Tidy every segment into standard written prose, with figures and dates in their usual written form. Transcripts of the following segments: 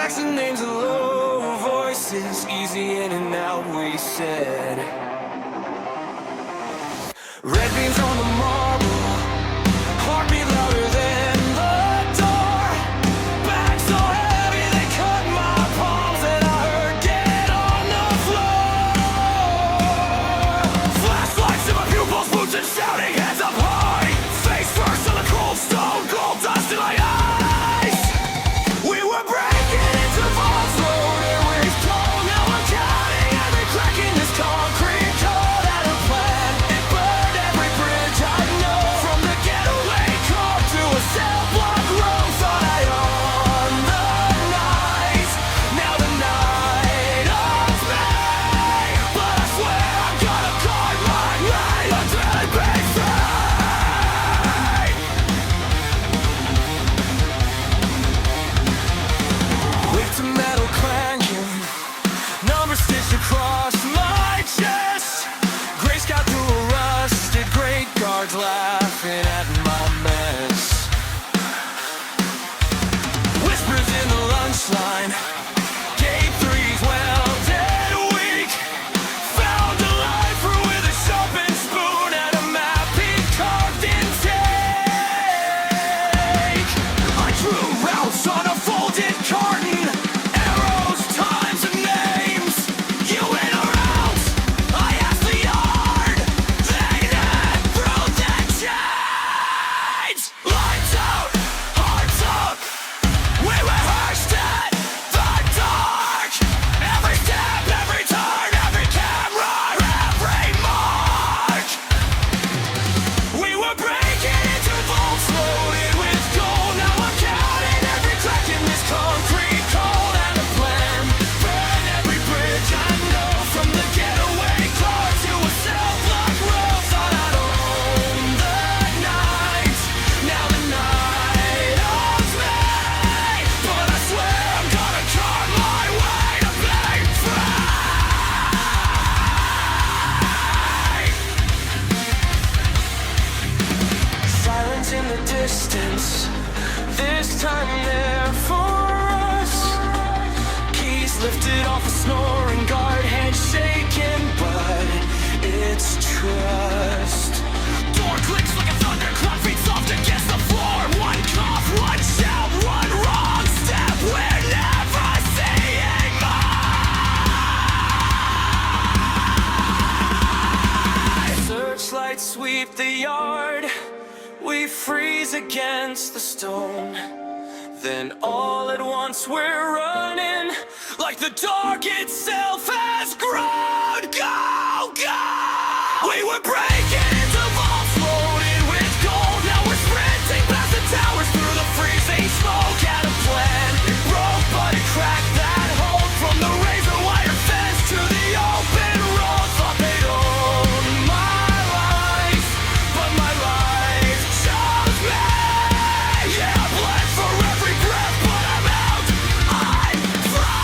tracks and names of low voices, easy in and out, we said. Red beams on the marble, heartbeat louder than the door. Back so heavy they cut my palms and I heard get on the floor. Flashlights in my pupils, boots and shouting, hands up high. Face first on the cold stone, gold dust in my eyes. We were breaking into vaults loaded with coal. Now I'm counting every crack in this concrete code. Had a plan, it burned every bridge I know. From the getaway car to a cell block room. Thought I owned the night. Now the night owns me. But I swear I'm gonna guard my right until I break free. Wake to metal clanking, numbers stitched across my chest. Gray sky through a rusted great guards laughing at my mess. Whispers in the lunch line, gate threes welded weak. Found a lifer with a sharpened spoon and a map he carved in take. I drew routes on a folded carton, arrows, times, and names. You in or out? I asked the yard. They did through the chains. Lights out, hearts up. We rehearsed it, the dark. Every step, every turn, every camera, every mark. We were breaking into vaults loaded with gold. Now I'm counting every crack in this concrete cold. And a plan, burn every bridge I know. From the getaway car to a cell block room. Thought I'd own the night. Now the night owns me. But I swear I'm gonna carve my way to being free. Silence in the distance, this time there for us. Keys lifted off a snoring guard, head shaking, but it's trust. Door clicks like a thunderclap, feet soft against the floor. One cough, one shout, one wrong step. We're never seeing more. Searchlights sweep the yard. We freeze against the stone. Then all at once we're running like the dark itself has grown. Go, go! We were breaking into vaults loaded with gold. Now we're sprinting past the towers through the freezing smoke. Had a plan, it broke but it cracked that hold. From the razorwire fence to the open road. Thought they'd own my life, but my life chose me. Yeah, I bled for every breath, but I'm out. I'm free.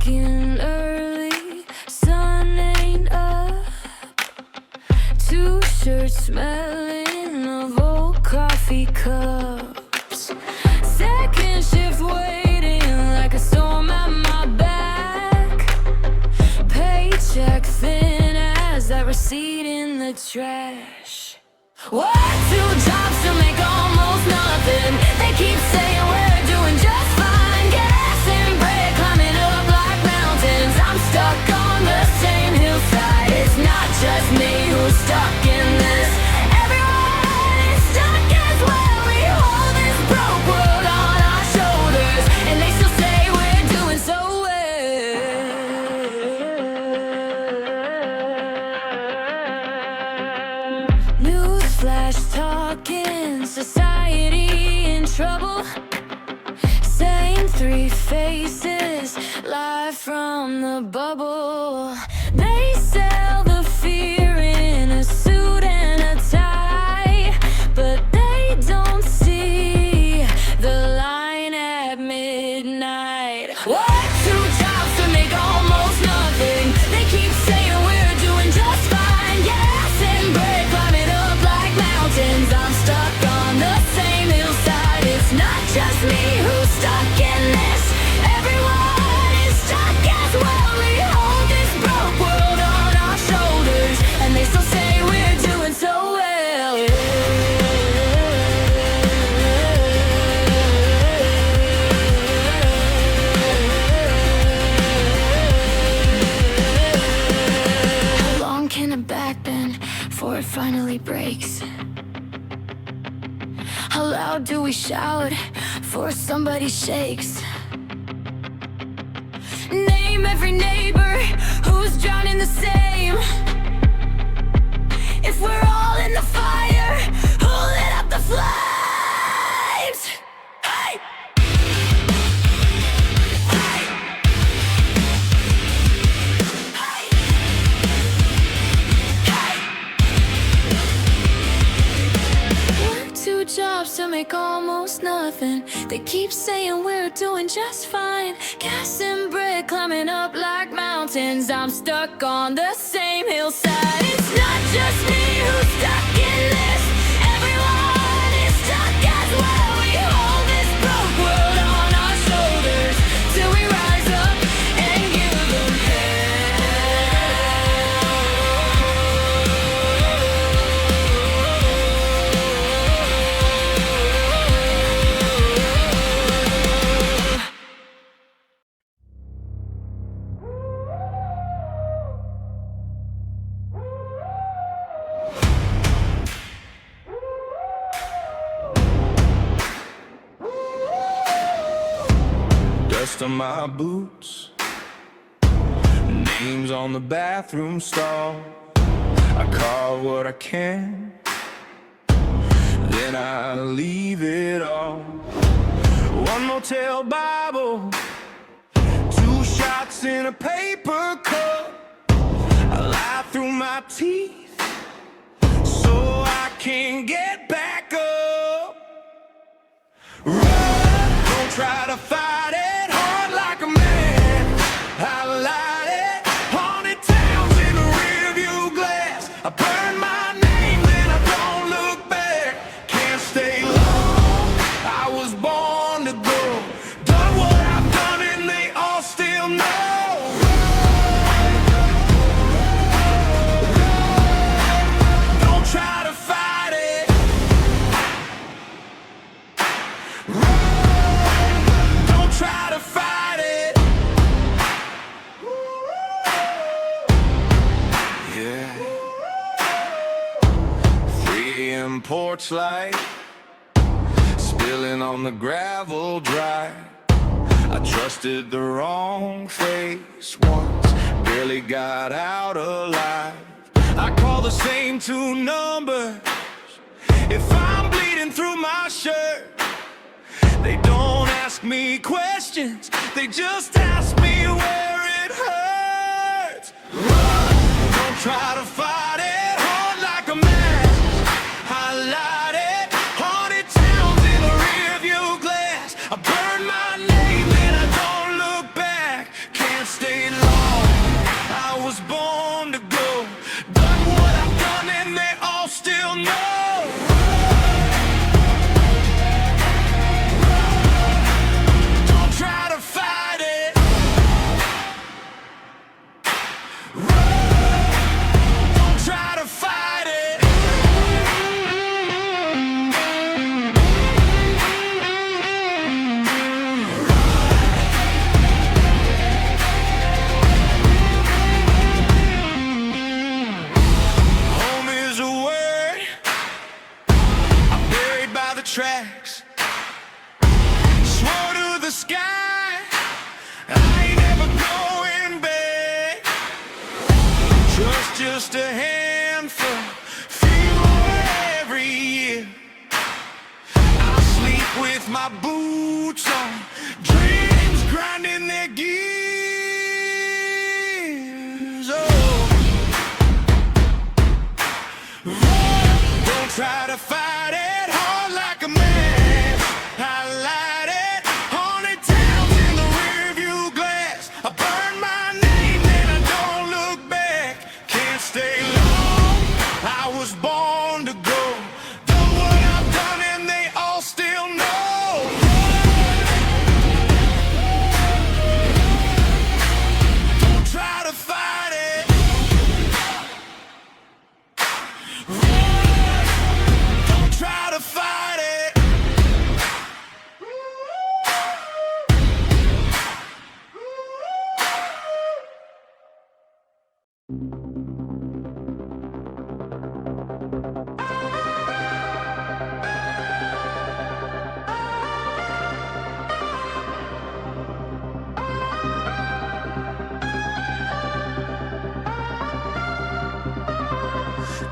Walking early, sun ain't up. 2 shirts smelling of old coffee cups. Second shift waiting like a storm at my back. Paycheck thin as that receipt in the trash. Work 2 jobs to make almost nothing. They keep saying we're doing just fine. Gas and bread climbing up like mountains. I'm stuck on the same hillside. It's not just me who's stuck in this. Everyone is stuck as well. We hold this broke world on our shoulders, and they still say we're doing so well. Newsflash talking, society in trouble. Same 3 faces, live from the bubble. They sell the fear in a suit and a tie, but they don't see the line at midnight. Work 2 jobs to make almost nothing. They keep saying we're doing just fine. Gas and bread climbing up like mountains. I'm stuck on the same hillside. It's not just me who's stuck in this. Everyone is stuck as well. We hold this broke world on our shoulders, and they still say we're doing so well. How long can a back bend before it finally breaks? How loud do we shout before somebody shakes? Name every neighbor who's drowning the same. If we're all in the fire, who lit up the flames? Hey! Hey! Hey! Hey! Work 2 jobs to make almost nothing. They keep saying we're doing just fine. Gas and bread climbing up like mountains. I'm stuck on the same hillside. It's not just me who's stuck in this. Everyone is stuck as well. We hold this broke world on our shoulders till we rise up and give them Dust on my boots, names on the bathroom stall. I carve what I can, then I leave it all. 1 motel Bible, 2 shots in a paper cup. I lie through my teeth so I can get back up. Run, don't try to fight it. Hard like a man, I light it. Haunted towns in the rearview glass. I burn my name, then I don't look back. Can't stay long, I was born to go. Done what I've done and they all still know. Don't try to fight it. Don't try to fight it. Yeah. 3 AM porch light, spilling on the gravel drive. I trusted the wrong face once, barely got out alive. I call the same 2 numbers if I'm bleeding through my shirt. They don't ask me questions, they just ask me where it hurts. Run, don't try to fight it. Hard like a man, I light it. Haunted towns in the rearview glass. I burn my name and I don't look back. Can't there's just a handful, few every year. I sleep with my boots on, dreams grinding their gears. Oh, don't try to fight it hard like a man. Highlight it, haunted towns in the rearview glass. I burn my name and I don't look back. Can't stay long, I was born to go. Done what I've done and they all still know. Don't try to fight it. Don't try to fight it.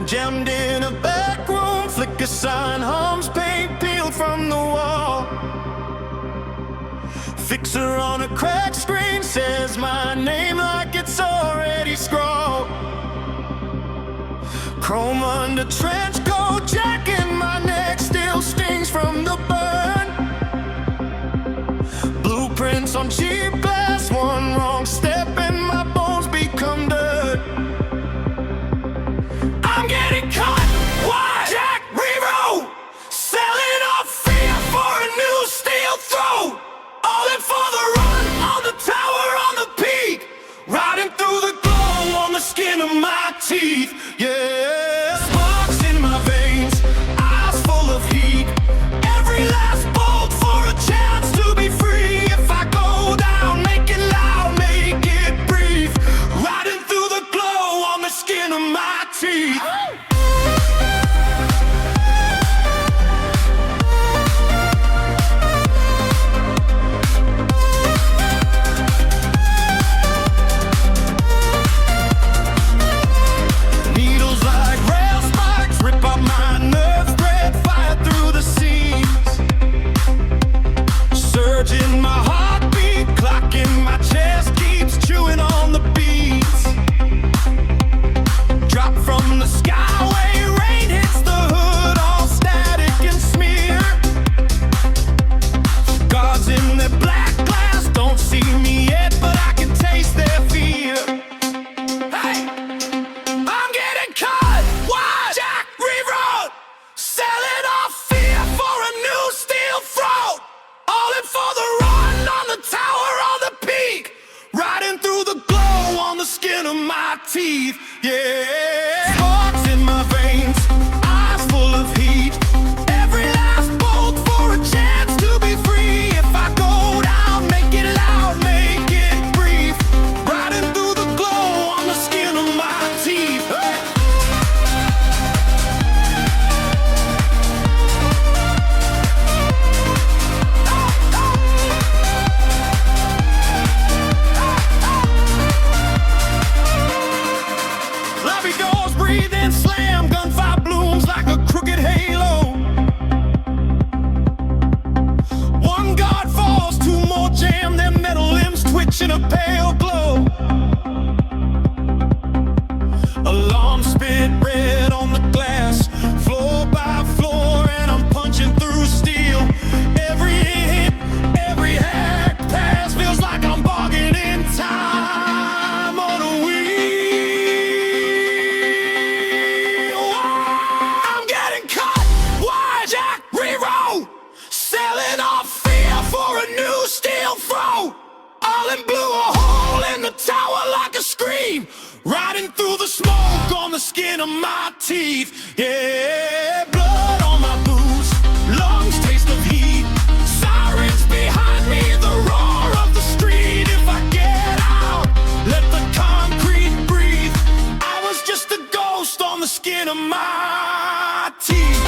Jammed in a back room, flicker sign hums, paint peeled from the wall. Fixer on a cracked screen says my name like it's already scrawled. Chrome under trench coat, jack in my neck still stings from the burn. Blueprints on cheap glass, one wrong step and my bones become dirt. I'm getting caught. Why? Jack Rero, selling off fear for a new steel throat. All in for the run, on the tower, on the peak, riding through the glow on the skin of my teeth. Yeah, sparks in my veins, eyes full of heat. Every last bolt for a chance to be free. If I go down, make it loud, make it brief. Riding through the glow on the skin of my teeth. Needles like rail spikes rip out my nerves, bread fire through the seams. Surge in my heartbeat, clock in my chest keeps chewing on the beats. Drop from the skyway, rain hits the hood, all static and smear. Guards in their black glass don't see me yet, but I can taste their fear. Hey, I'm getting caught. Why? Jack rewrote, selling off fear for a new steel throat. All in for the run, on the tower, on the peak, riding through the glow on the skin of my teeth. Yeah, sparks in my veins, eyes full of heat. Every last bolt for a chance to be free. If I go down, make it loud, make it brief. Riding through the glow on the skin of my teeth. Hey. Lobby doors breathe and slam, gunfire blooms like a crooked halo. One guard falls, two more jam, their metal limbs twitch in a pale glow. Alarm spit red on the glass, floor by floor, and I'm punching through steel. Every hit, every hack pass feels like I'm bogging in time on a wheel. I'm getting caught. Why? Jack Rero, selling off fear for a new steel throat. All in blue, a hole in the tower like a scream. Riding through the smoke on the skin of my teeth. Yeah, blood on my boots, lungs taste of heat. Sirens behind me, the roar of the street. If I get out, let the concrete breathe. I was just a ghost on the skin of my teeth.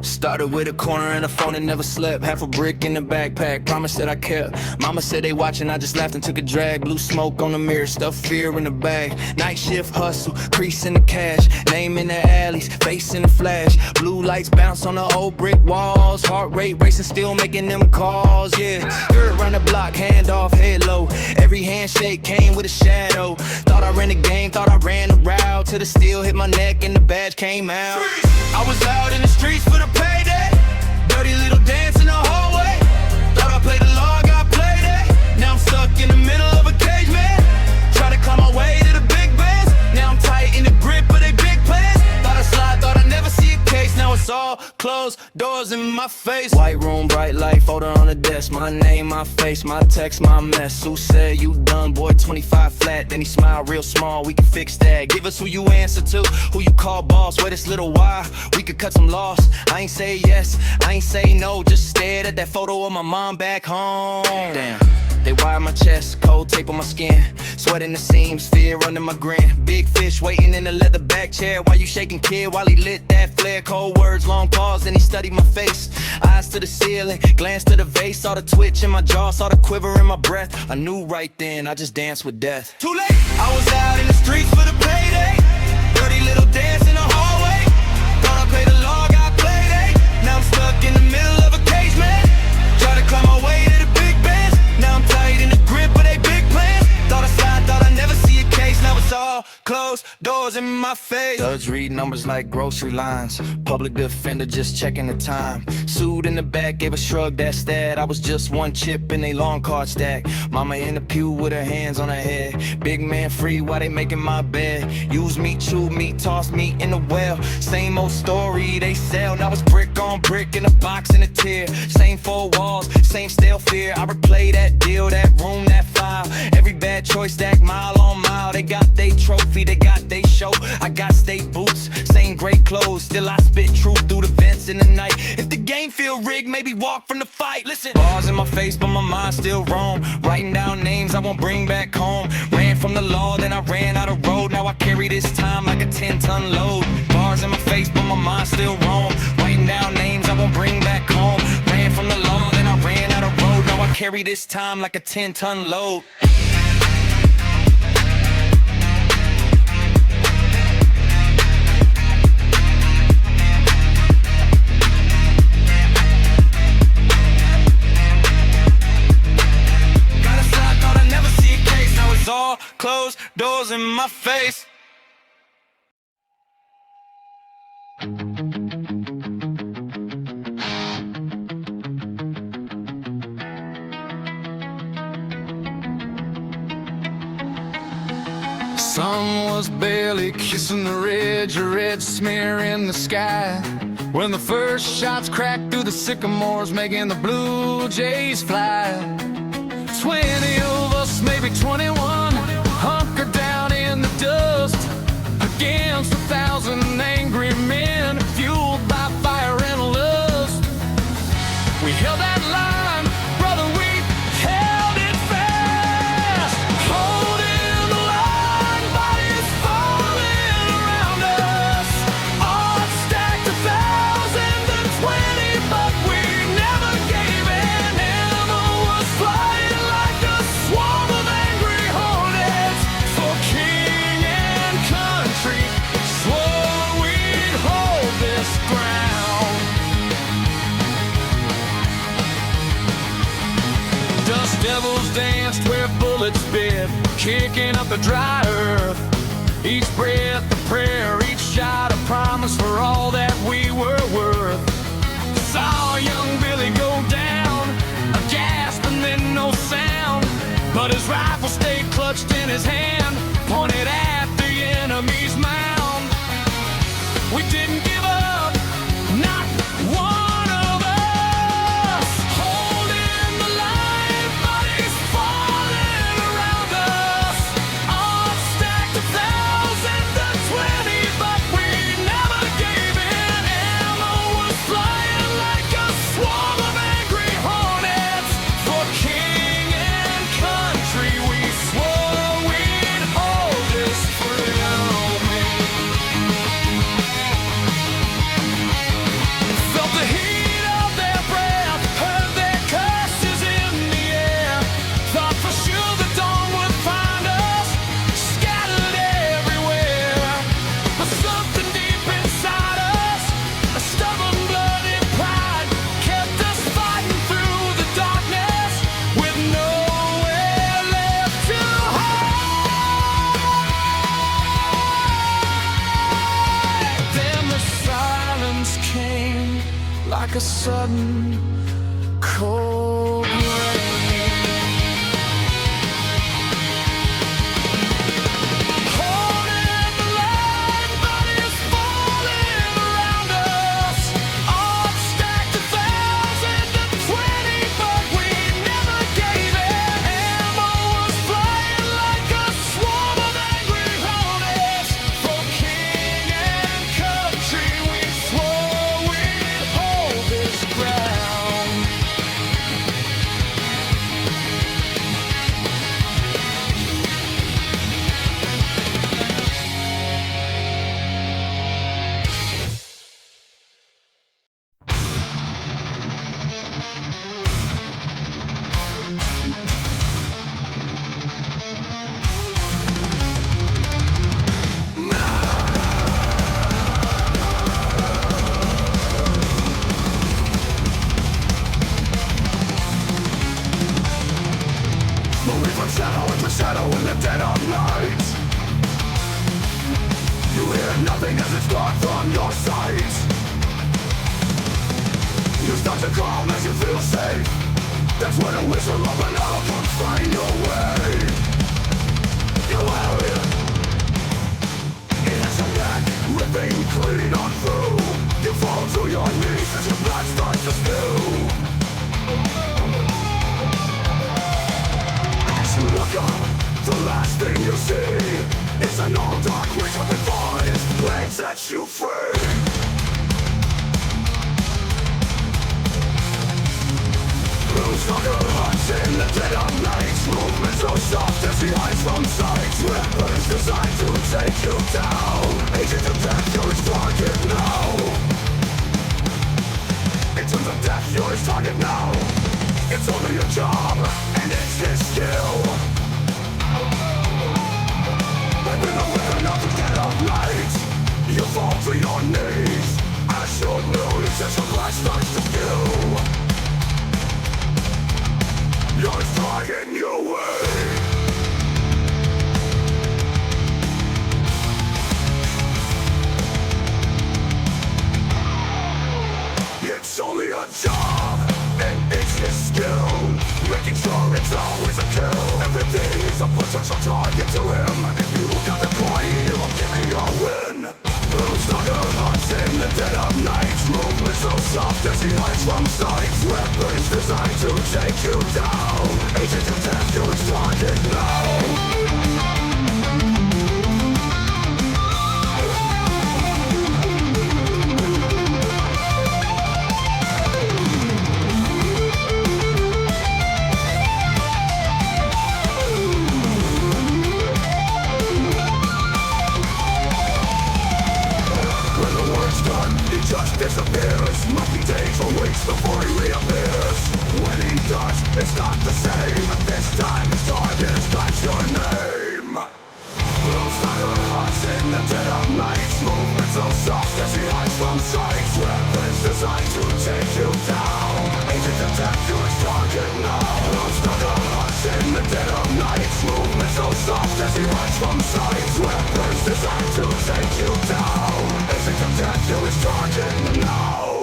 Started with a corner and a phone and never slept. Half a brick in the backpack, promise that I kept. Mama said they watching, I just laughed and took a drag. Blue smoke on the mirror, stuffed fear in the bag. Night shift hustle, crease in the cash. Name in the alleys, face in the flash. Blue lights bounce on the old brick walls. Heart rate racing, still making them calls, yeah. Skirt around the block, hand off, head low. Every handshake came with a shadow. Thought I ran the game, thought I ran the route. Till the steel hit my neck and the badge came out. I was out in the streets for the payday. Dirty little dance in the hallway. Thought I played the log, I played it. Now I'm stuck in the middle of a cage, man. Try to climb my way to the big bands. Now I'm tight in the grip of they big plans. Thought I slide, thought I never see a case. Now it's all closed doors in my face. White room, bright light, folder on the desk. My name, my face, my text, my mess. Who said you done, boy, 25 flat. Then he smiled real small, we can fix that. Give us who you answer to, who you call boss. Wait this little while, we could cut some loss. I ain't say yes, I ain't say no. Just stared at that photo of my mom back home. Damn. They wired my chest, cold tape on my skin. Sweat in the seams, fear under my grin. Big fish waiting in the leather back chair. While you shaking, kid, while he lit that flare. Cold words, long pause, then he studied my face. Eyes to the ceiling, glance to the vase. Saw the twitch in my jaw, saw the quiver in my breath. I knew right then, I just danced with death. Too late! I was out in the streets for the payday. Dirty little dance in the hallway. Thought I played the log, I played it. Now I'm stuck in the middle of a cage, man. Try to climb my way to the big bands. Now I'm tight in the grip of they big plans. Thought I slide, thought I never see a case. Now it's all closed doors in my face. Judge read numbers like grocery lines. Public defender just checking the time. Sued in the back, gave a shrug, that's that. I was just one chip in a long card stack. Mama in the pew with her hands on her head. Big man free while they making my bed. Use me, chew me, toss me in the well. Same old story they sell. Now it's brick on brick in a box in a tier. Same four walls, same stale fear. I replay that deal, that room, that file. Every bad choice stacked mile on mile. They got they trophy, they got they show. I got state boots, same great clothes. Still I spit truth through the vents in the night. If the game feel rigged, maybe walk from the fight. Listen, bars in my face, but my mind still roam. Writing down names I won't bring back home. Ran from the law, then I ran out of road. Now I carry this time like a 10-ton load. Bars in my face, but my mind still roam. Writing down names I won't bring back home. Ran from the law, then I ran out of road. Now I carry this time like a 10-ton load. All closed doors in my face. Sun was barely kissing the ridge, a red smear in the sky. When the first shots cracked through the sycamores, making the blue jays fly. 20 of us, maybe 21, hunkered down in the dust against 1,000 angry men, fueled by fire and lust. We held that line, brother, we held it fast. Holding the line, bodies falling around us. Odds stacked 1,000 to 20, but we never gave in. Ammo was flying like a swarm of angry hornets. For king and country, swore we'd hold this ground. Dust devils danced where bullets bit, kicking up the dry earth. Each breath a prayer, each shot a promise for all that we were worth. Saw young Billy go down, a gasp and then no sound. But his rifle stayed clutched in his hand, pointed at the enemy's mound. We didn't give up, not one of us. Holding the line, bodies falling around us. Odds stacked 1,000 to 20, but we never gave in. Ammo was flying like a swarm of angry hornets. For king and country, we swore we'd like a sudden cold rain. Holding the line, bodies falling around us. Odds stacked 1,000 to 20, but we never gave it. Ammo was flying like a swarm of angry hornets. For king and country, we swore we'd hold this ground. Moving from shadow into shadow in the dead of night. You hear nothing as it's gone from your sight. You start to calm as you feel safe. That's when a whistle of an owl comes find your way. You worry. It has your neck ripping clean on through. You fall to your knees as your blood starts to spew. You look up, the last thing you see is an old dark creature before his blade sets you free. Gloom Stalker hunts in the dead of night. Movement so soft as he hides from sight. Weapons designed to take you down. Agent of death, you're his target now. Agent of death, you're his target now. It's only a job, and it's his skill. Open the weapon of the dead of night. You fall to your knees as your news as your life starts to fill. You're dragging your way. It's only a job, and it's his skill. Making sure it's always a kill. Everything is a potential target to him. If you got the point, he will give me your win. Gloom Stalker hunts in the dead of night. Movement so soft as he hides from sight. Weapons designed to take you down. Agent of death, you're his target now. Just disappears. Must be days or weeks before he reappears. When he does, it's not the same. This time his target is your name. Gloom Stalker hunts in the dead of night. Movement so soft as he hides from sight. Weapons designed to take you down. Agent of death, you're his target now. Gloom Stalker hunts in the dead of night. Movement so soft as he hides from sight. Weapons designed to take you down. Agent of death, you're his target now.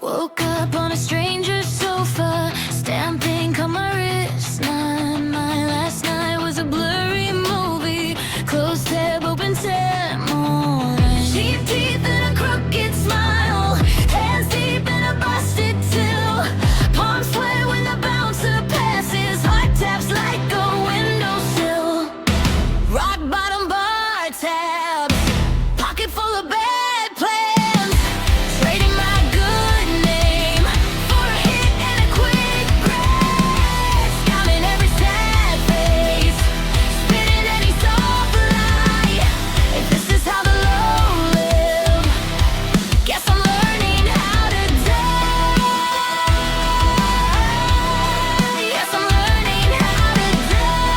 Woke up on a stranger's sofa, stamping on my wrist. My last night was a blurry movie. Closed tab, open tab, more. Cheap teeth and a crooked smile. Hands deep in a busted till. Palms sweat when the bouncer passes. Heart taps like a windowsill. Rock bottom bar tab. Pocket full of bad plans. Trading my good name for a hit and a quick grab. Counting every sad face. Spitting any soft lie. If this is how the low live, guess I'm learning how to die. Yes, I'm learning how to die.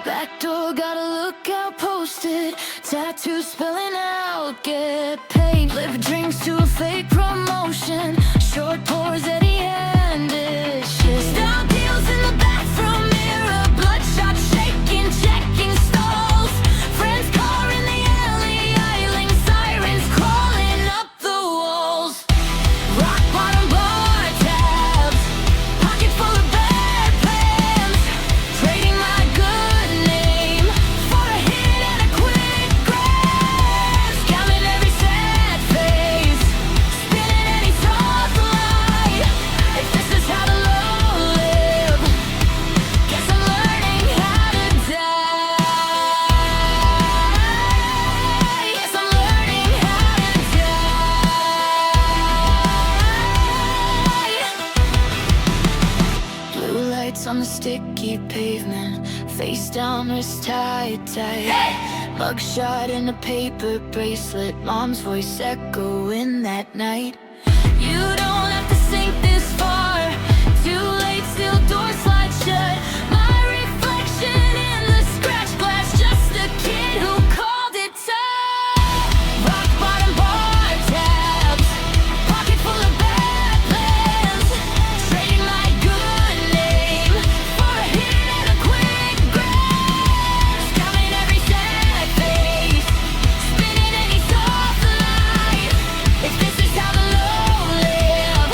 Back door got a lookout posted. Tattoo spelling out get paid. Live drinks to a fake promotion. Short pours at the end. Style deals in the bathroom mirror. Bloodshot sticky pavement, face down, wrist tight, tight. Mugshot in a paper bracelet, mom's voice echoing that night. You don't have to sink this far, too late, still door slide shut. My reflection in the scratch glass, just a kid who called it tough. Rock bottom bar tabs, pocket full of bad plans, trading my good name for a hit and a quick grab. Counting every sad face, spinning any soft life. If this is how the low live,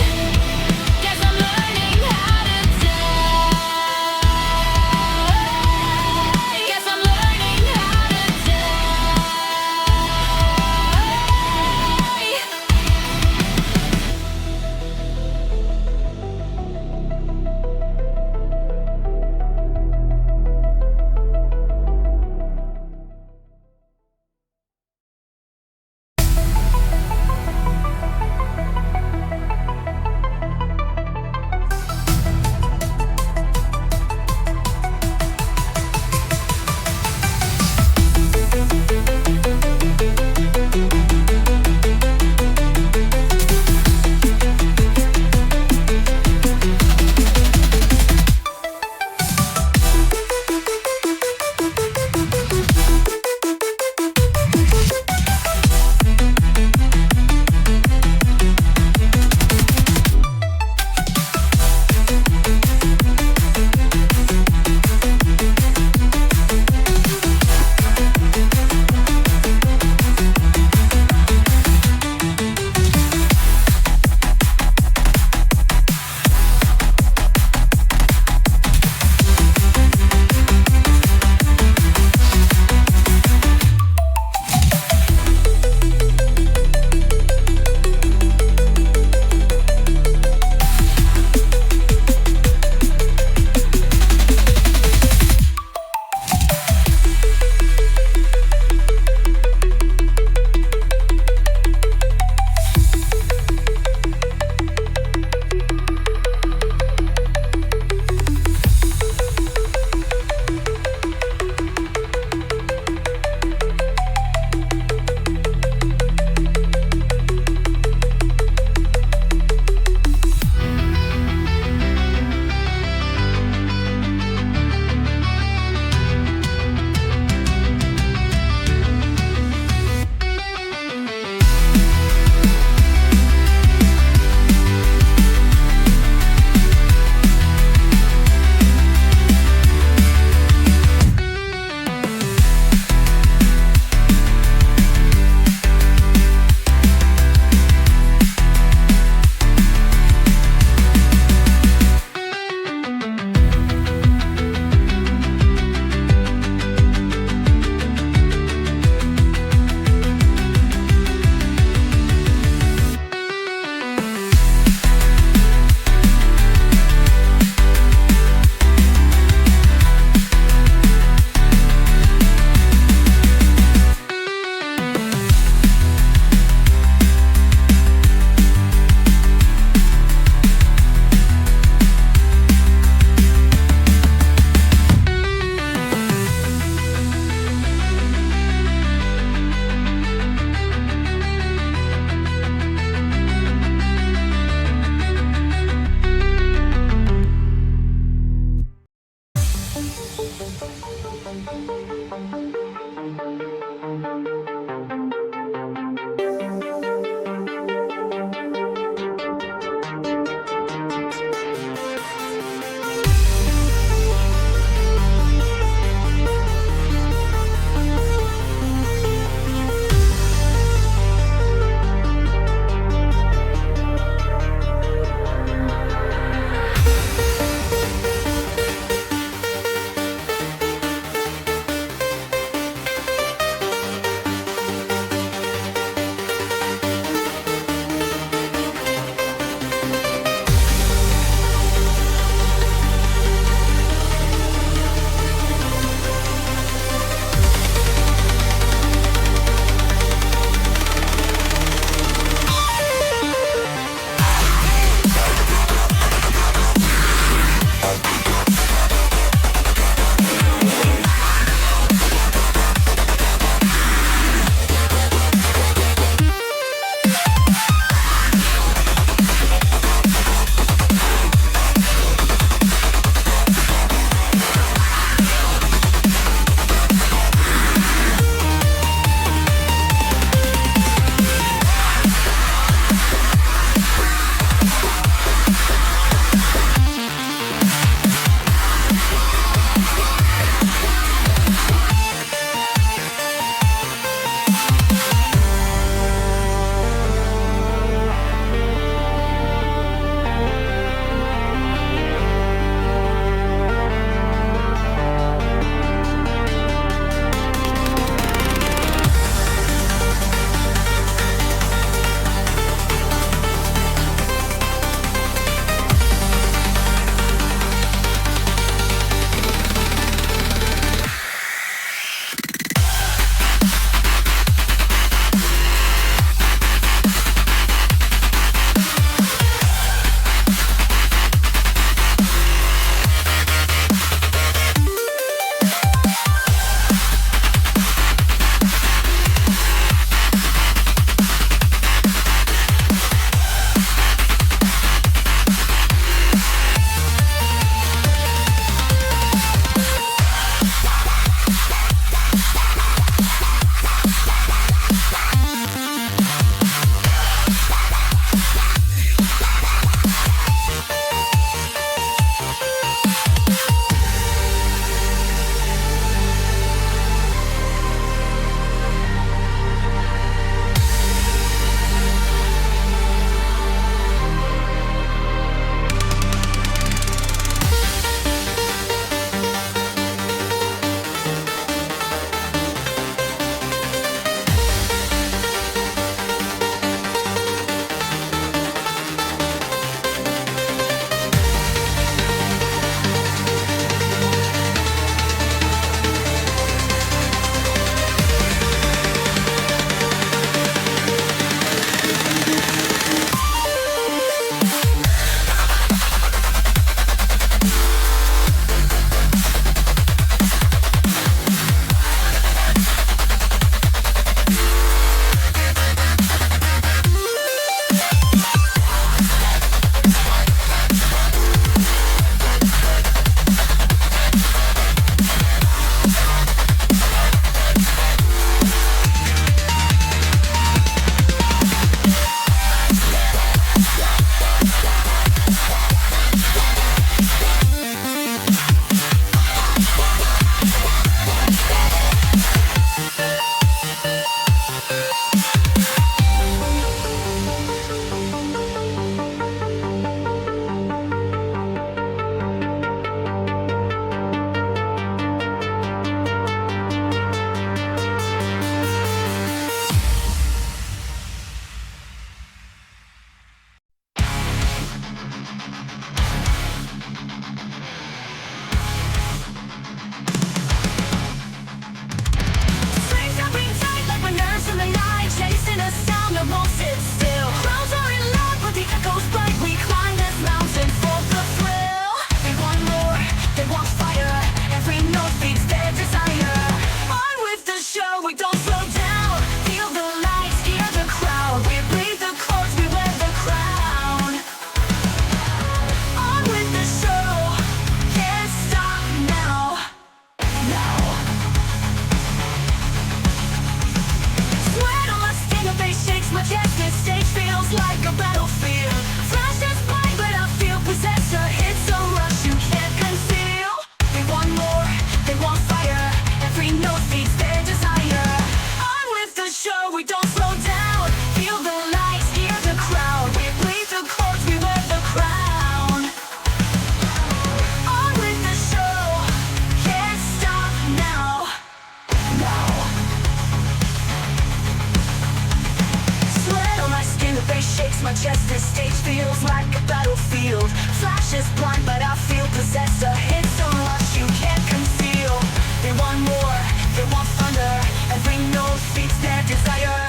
feels like a battlefield. Flash is blind, but I feel possessed. A hit's a rush you can't conceal. They want more, they want thunder. Every note feeds their desire.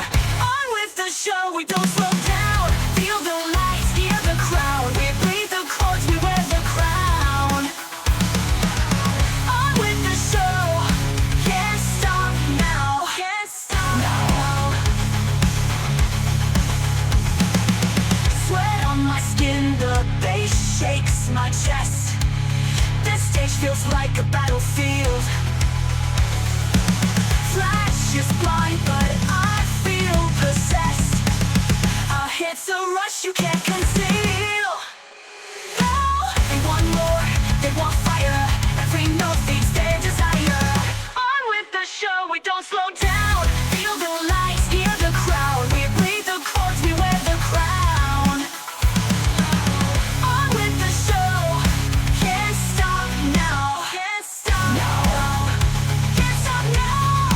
On with the show, we don't slow down. Feel the lights, hear the crowd. We breathe the chords, we wear the crown. On with the show, can't stop now. Can't stop now. Sweat on my skin, the bass shakes my chest. This stage feels like a battlefield. Flash is blind, but I feel possessed. A hit's a rush you can't conceal. Oh, they want more, they want fire. Every note feeds their desire. On with the show, we don't slow down. Feel the lights, hear the crowd. We breathe the chords, we wear the crown. On with the show, can't stop now. Can't stop now. Can't stop now.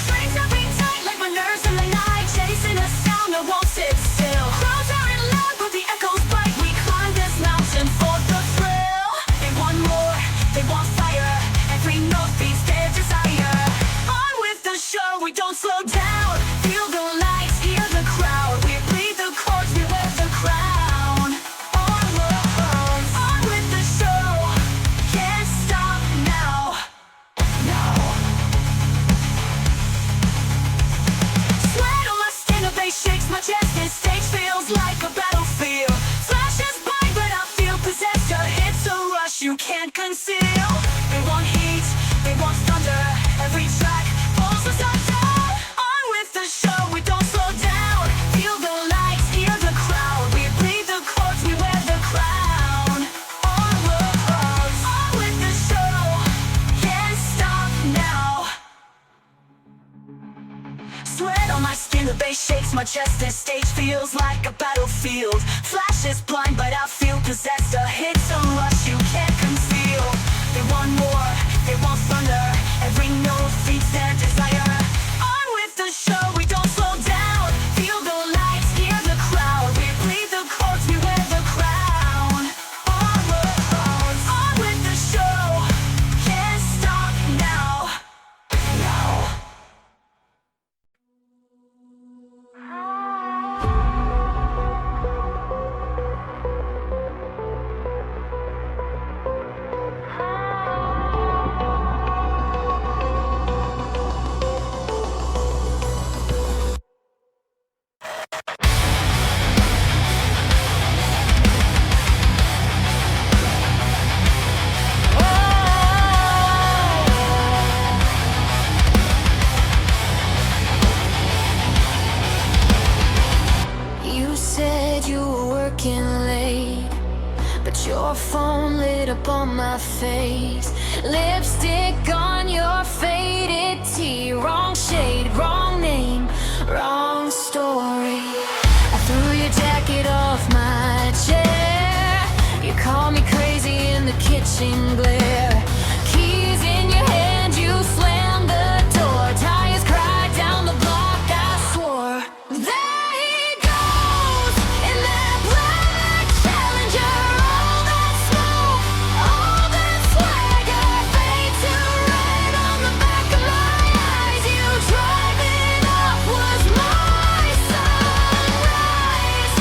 Strings are being tight like my nerves in the night. Chasing a sound that won't sit still. Crowds are in loud, but the echoes bite. We climb this mountain for the thrill. They want more, they want fire. Every note feeds their desire. On with the show, we don't slow down. Feel the lights, hear the crowd. We breathe the chords, we wear the crown. On with the show, can't stop now. Now. Sweat on my skin, a bass shakes my chest. This stage feels like a battlefield. Flash is blind, but I feel possessed. A hit's a rush you can't conceal. They want heat, they want thunder. Every track falls us down. On with the show, we don't slow down. Feel the lights, hear the crowd. We breathe the chords, we wear the crown. On with the show, can't stop now. Sweat on my skin, the bass shakes my chest. This stage feels like a battlefield. Flash is blind, but I feel possessed. A hit's a rush you can't conceal. They want more, they want thunder. Every note feeds their desire. On with the show, we don't slow down. Feel the lights, hear the crowd. We breathe the chords, we wear the crown. On with the show, can't stop now. Now. You said you were working late, but your phone lit up on my face. Lipstick on your faded tee. Wrong shade, wrong name, wrong story. I threw your jacket off my chair. You called me crazy in the kitchen glare. Keys in your hand, you slammed the door. Tires cried down the block, I swore. There he goes, in that black Challenger. All that smoke, all that swagger. Fade to red on the back of my eyes. You driving up was my sunrise.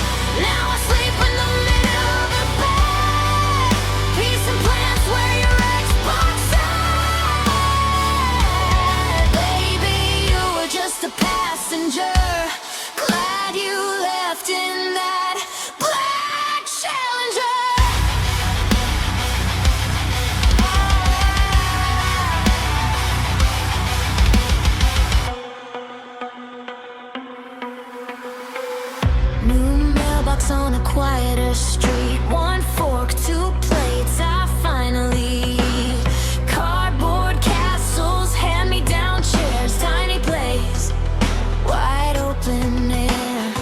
Now I sleep in the middle of the bed. Peace and plans where your Xbox at. Baby, you were just a passenger. Glad you left in that black Challenger. New mailbox on a quieter street. One fork, two plates, I finally eat. Cardboard castles, hand-me-down chairs, tiny place, wide open air.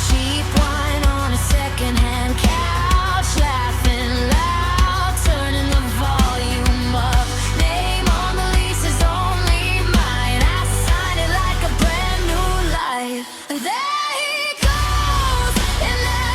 Cheap wine on a second-hand couch, laughing loud, turning the volume up. Name on the lease is only mine. I signed it like a brand new life. There he goes, in that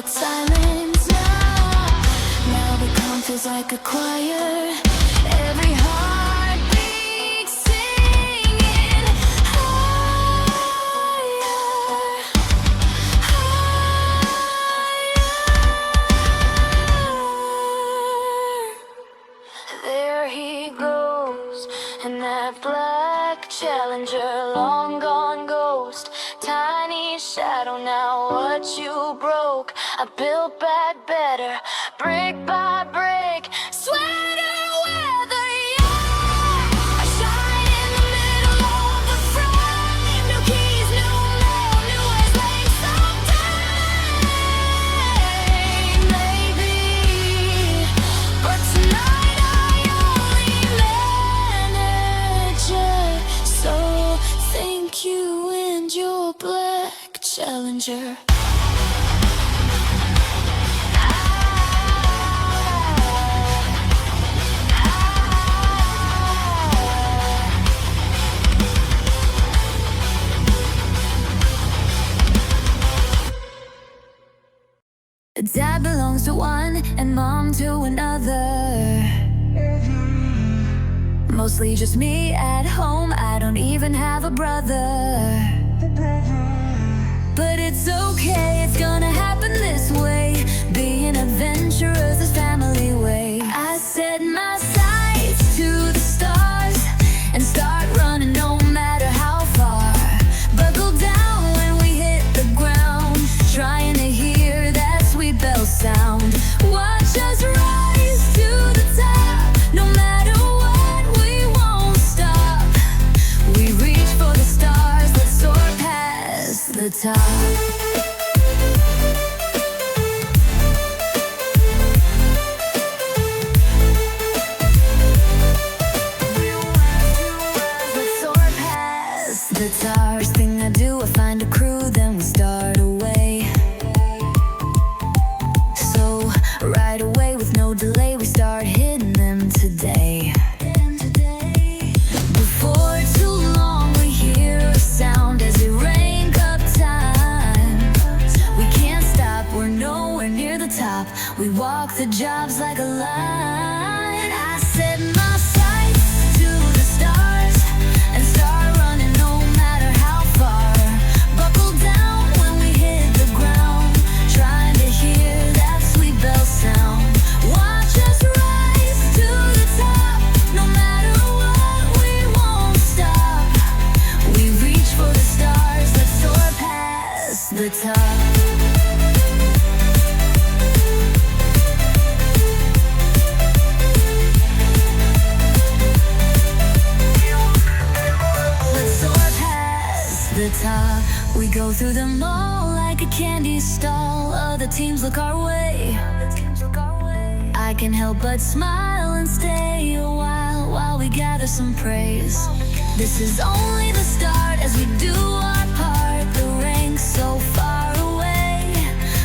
silence now. Now the calm feels like a choir. Every heartbeat singing higher, higher. There he goes, in that black Challenger, long gone ghost. Tiny shadow now, what you broke, I built back better, brick by brick, sweater weather, yeah. I shine in the middle of the frame. New keys, new mail, new ways, make some time, maybe. But tonight I only manage it. So thank you and your black Challenger. Dad belongs to one and mom to another. Mostly just me at home, I don't even have a brother. But it's okay, it's gonna happen this way. Being adventurous is family way. I set my sights to the stars and start running no matter how far. Buckle down when we hit the ground, trying to hear that sweet bell sound. Watch us rise to the top, no matter what, we won't stop. We reach for the stars, let's soar past the top. Let's soar past the top. First thing I do, I find a crew, then we start away. So right away, with no delay, we start hitting them today. Before too long, we hear a sound as it rank up time. We can't stop, we're nowhere near the top. We walk the jobs like a line. I set my sights to the stars and start running no matter how far. Buckle down when we hit the ground, trying to hear that sweet bell sound. Watch us rise to the top, no matter what, we won't stop. We reach for the stars, let's soar past the top. Let's soar past the top. We go through them all like a candy stall. Other teams look our way. I can't help but smile and stay a while we gather some praise. This is only the start as we do our part. The rank's so far away,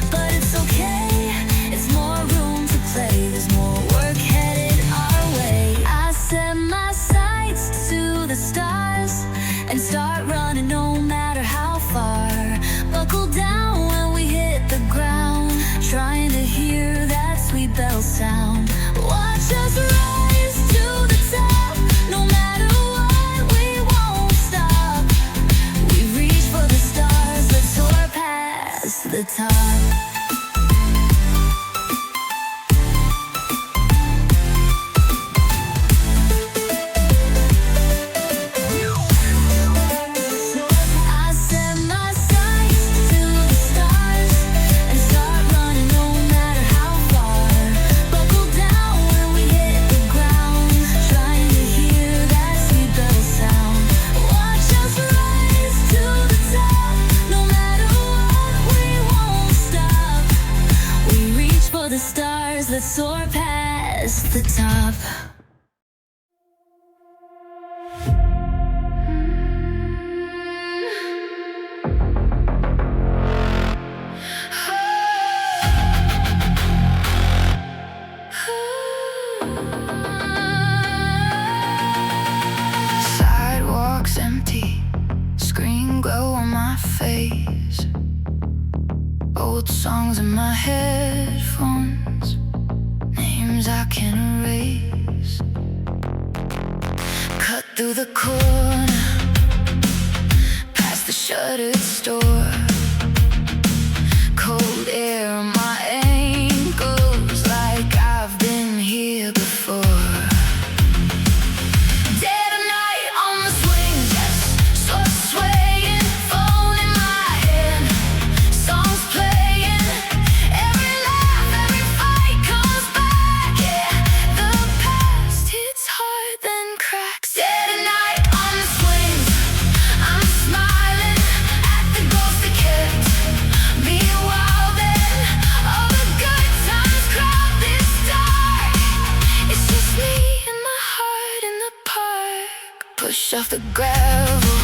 but it's okay, it's more room to play. There's more work headed our way. I set my sights to the stars and start running no matter how far. Buckle down when we hit the ground, trying to hear that sweet bell sound. Watch us rise to the top, no matter what, we won't stop. We reach for the stars, let's soar past the top. I set my sights to the stars and start running no matter how far. Buckle down when we hit the ground, trying to hear that sweet bell sound. Watch us rise to the top, no matter what, we won't stop. We reach for the stars, let's soar past the top. Sidewalks empty, screen glow on my face. Old songs in my my headphones, names I can erase. Cut through the corner, past the shuttered store. Cold air on my ankles, like I've been here before. Dead of night on the swings, yes, swaying, phone in my hand, songs playing. Every laugh, every fight comes back, yeah. The past hits hard, then cracks. Dead of night on the swings, I'm smiling at the ghost that kept me wild. Then all the good times crowd this dark. It's just me and my heart in the park. Push off the gravel,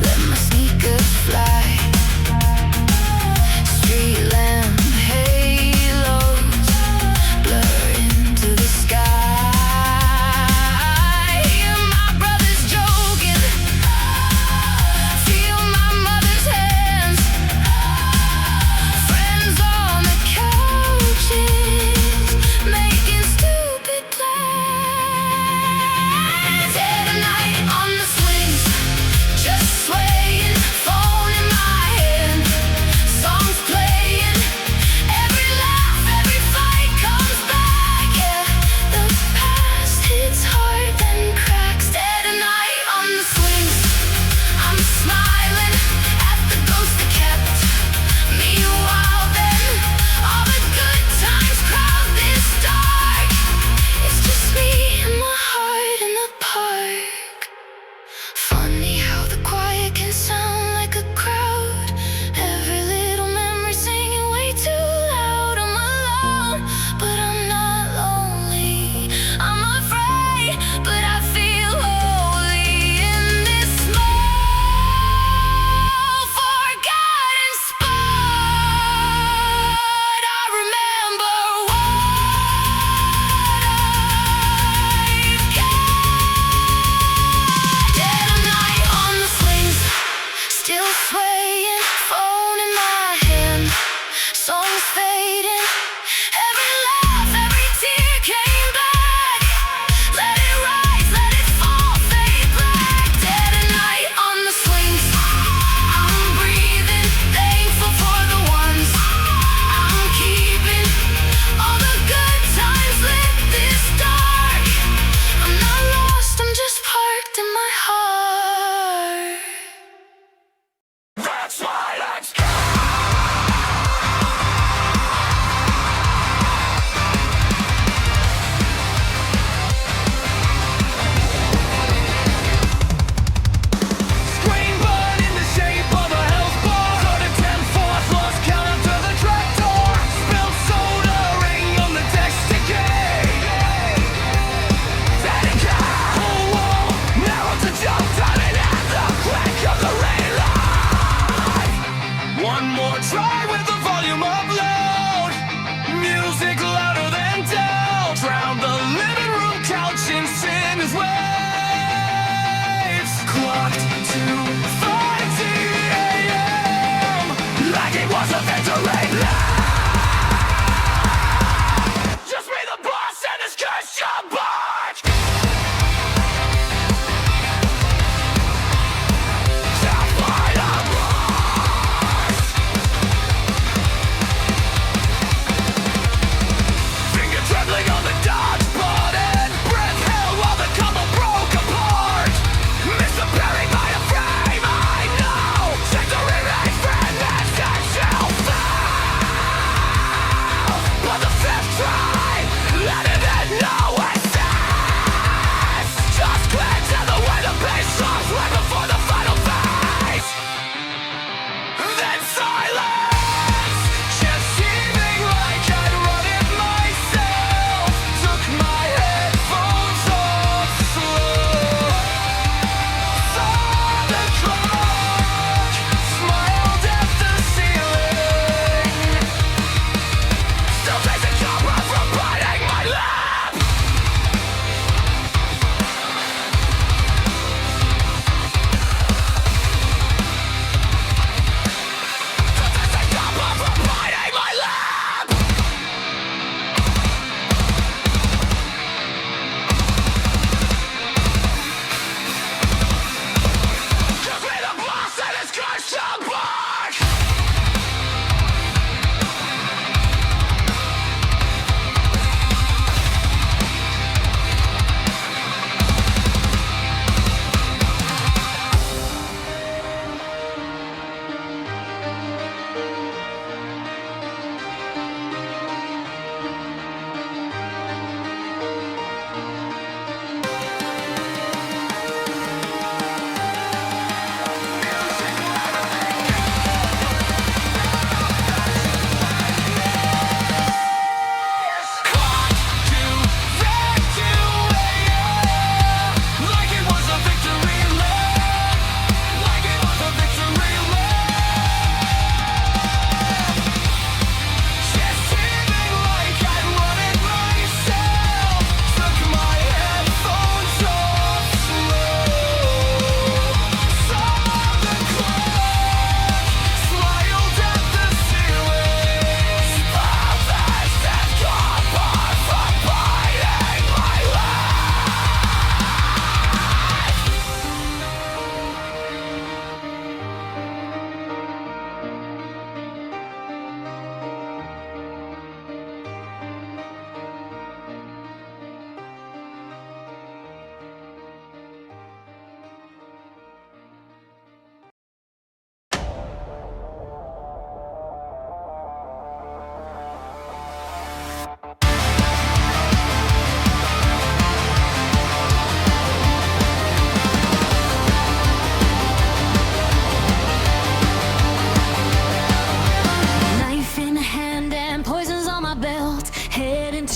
let my sneakers fly. Street lamp halos blur into the sky. Hear my brothers joking, feel my mother's hands. Friends on the couches, making stupid plans. Dead of night on the swings, just swaying, phone in my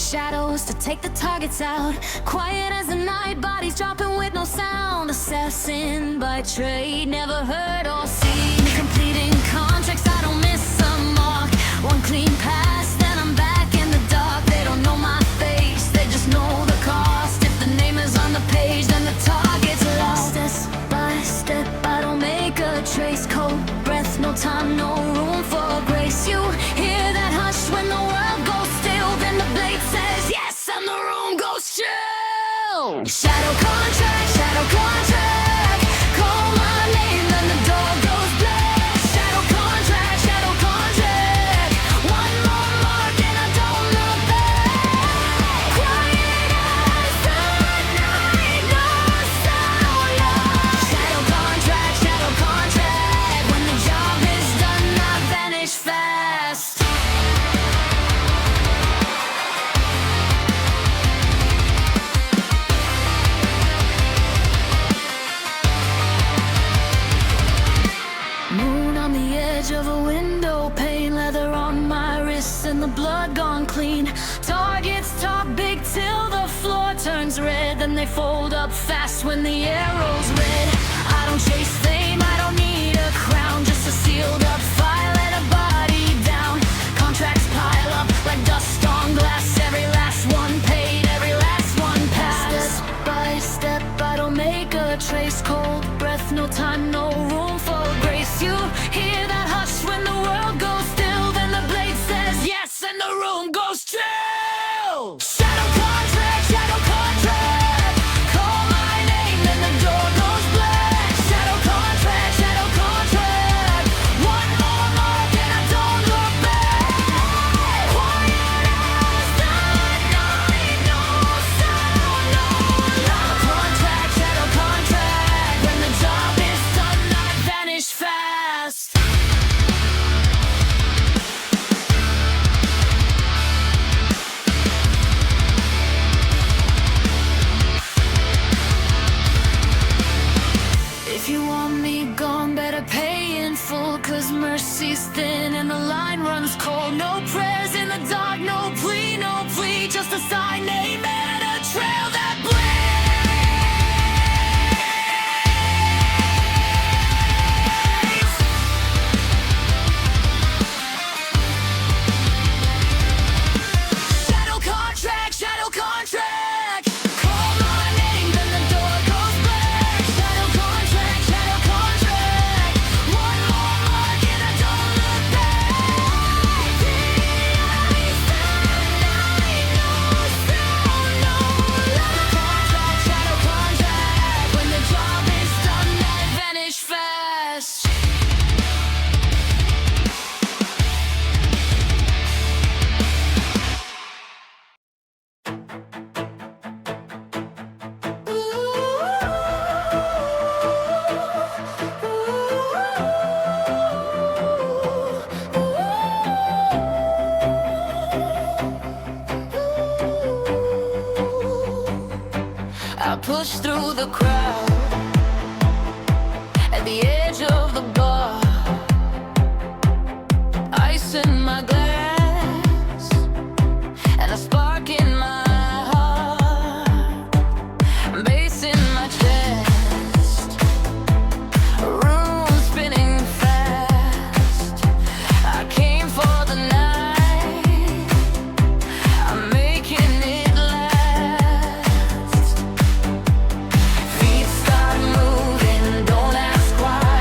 shadows to take the targets out. Quiet as the night, bodies dropping with no sound. Assassin by trade, never heard or seen. Completing contracts, I don't miss a mark. One clean pass, then I'm back in the dark. They don't know my face, they just know the cost. If the name is on the page, then the target's lost. Step by step, I don't make a trace. Cold breath, no time, no room for grace. You hear that hush when the world goes still, then the blade says yes and the room goes chill. Shadow contract, shadow contract. Call my name, then the door goes black. Shadow contract, shadow contract. One more mark and I don't look back. Quiet as the night, no sound, yeah. Shadow contract. When the job is done, I vanish fast. Moon on the edge of a window pane, leather on my wrists and the blood gone clean. Targets talk big till the floor turns red, then they fold up fast when the arrow's red. I don't chase fame, I don't need a crown, just a sealed up file and a body down. Contracts pile up like dust on glass, every last one paid, every last one passed. Step by step, I don't make a trace. Cold breath, no time, no room for grace. You hear that hush when the world goes still, then the blade says yes and the room goes chill. Shadow contract. Call my name, then the door goes black. Shadow contract. One more mark and I don't look back. Quiet as the night, no sound, no love. Contract, shadow contract. When the job is done, I vanish fast. If you want me gone, better pay in full, 'cause mercy's thin and the line runs cold. No prayers in the dark, no plea, just a sign name and a trail that bleeds. Shadow contract. Call my name, then the door goes black. Shadow contract. One more mark and I don't look back. The eyes that night, no sound, no love. Shadow contract. When the job is done, I vanish fast. I push through the crowd at the edge of the bar, ice in my glass and a spark in my heart, bass in my chest, room spinning fast. I came for the night, I'm making it last. Feet start moving, don't ask why.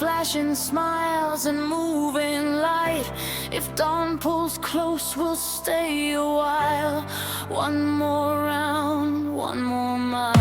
flashing smiles and moving light. If dawn pulls close, we'll stay a while. One more round, one more mile.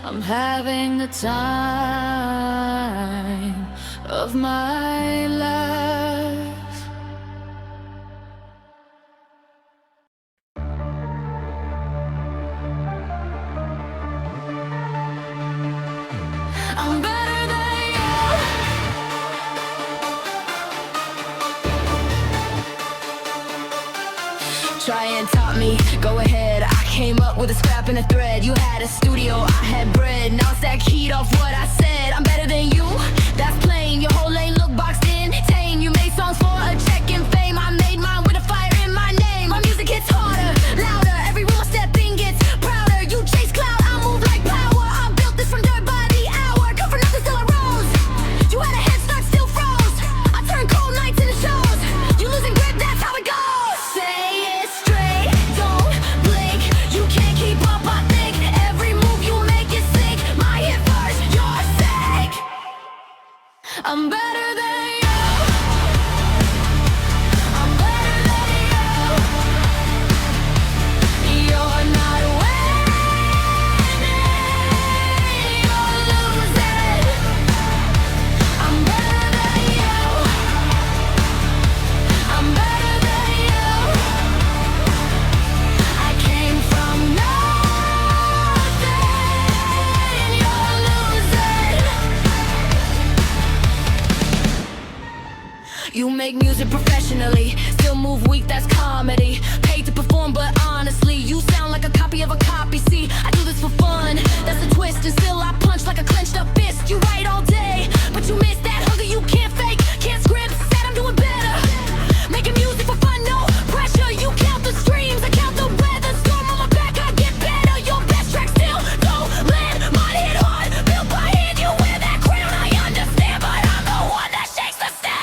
I'm having the time of my life. I'm better than you. Try and top me, go ahead. I came up with a scrap and a thread. You had a studio, I had bread. Now it's that keyed off what I said. I'm better than you, that's plain. Your whole lane look boxed in, tame. You made songs for a check and fame. I made mine with a fire in my name. My music hits harder, louder. Every room I step in gets prouder. You chase clout, I move like power. I built this from dirt by the hour. Come for nothing, still I rose. You had a head start, still froze. I turned cold nights into shows. You losing grip, that's how it goes. Say it straight, don't blink. You can't keep up, I think. Every move you make is sick. My hit first, your sake. I'm better than you. I'm better than you. You're not winning, you're losing. I'm better than you. I'm better than you. I came from nothing, you're losing. You make music professionally, still move weak, that's comedy. Paid to perform, but honestly, you sound like a copy of a copy. See, I do this for fun, that's a twist, and still I punch like a clenched up fist. You write all day, but you miss that hunger you can't fake, can't script, said I'm doing better. Making music for fun, no pressure. You count the streams, I count the weather. Storm on my back, I get better. Your best track still don't land. Mine hit hard, built by hand. You wear that crown, I understand, but I'm the one that shakes the stand.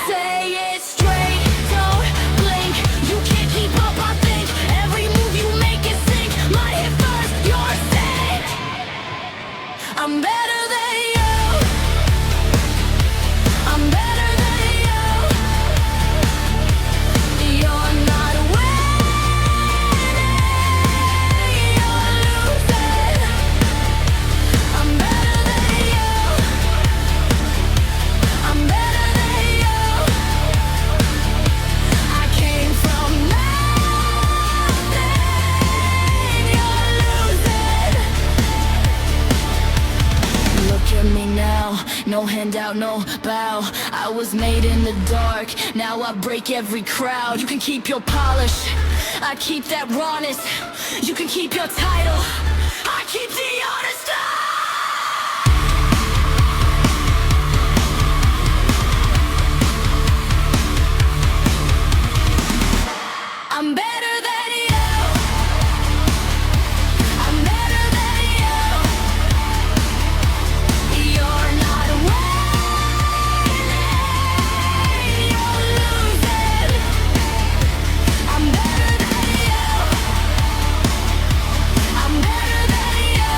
Say it straight, don't blink. You can't keep up, I think. Every move you make is sync. Mine hit first, yours safe. I'm better than you. I'm better than you. You're not winning, you're losing. I'm better than you. I'm better than you. I came from nothing, you're losing. Look at me now, no handout, no bow. I was made in the dark, now I break every crowd. You can keep your polish, I keep that rawness. You can keep your title, I keep the honest style. I'm better than you. I'm better than you. You're not winning, you're losing. I'm better than you. I'm better than you.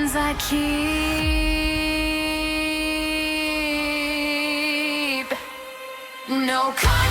ones I keep. No kind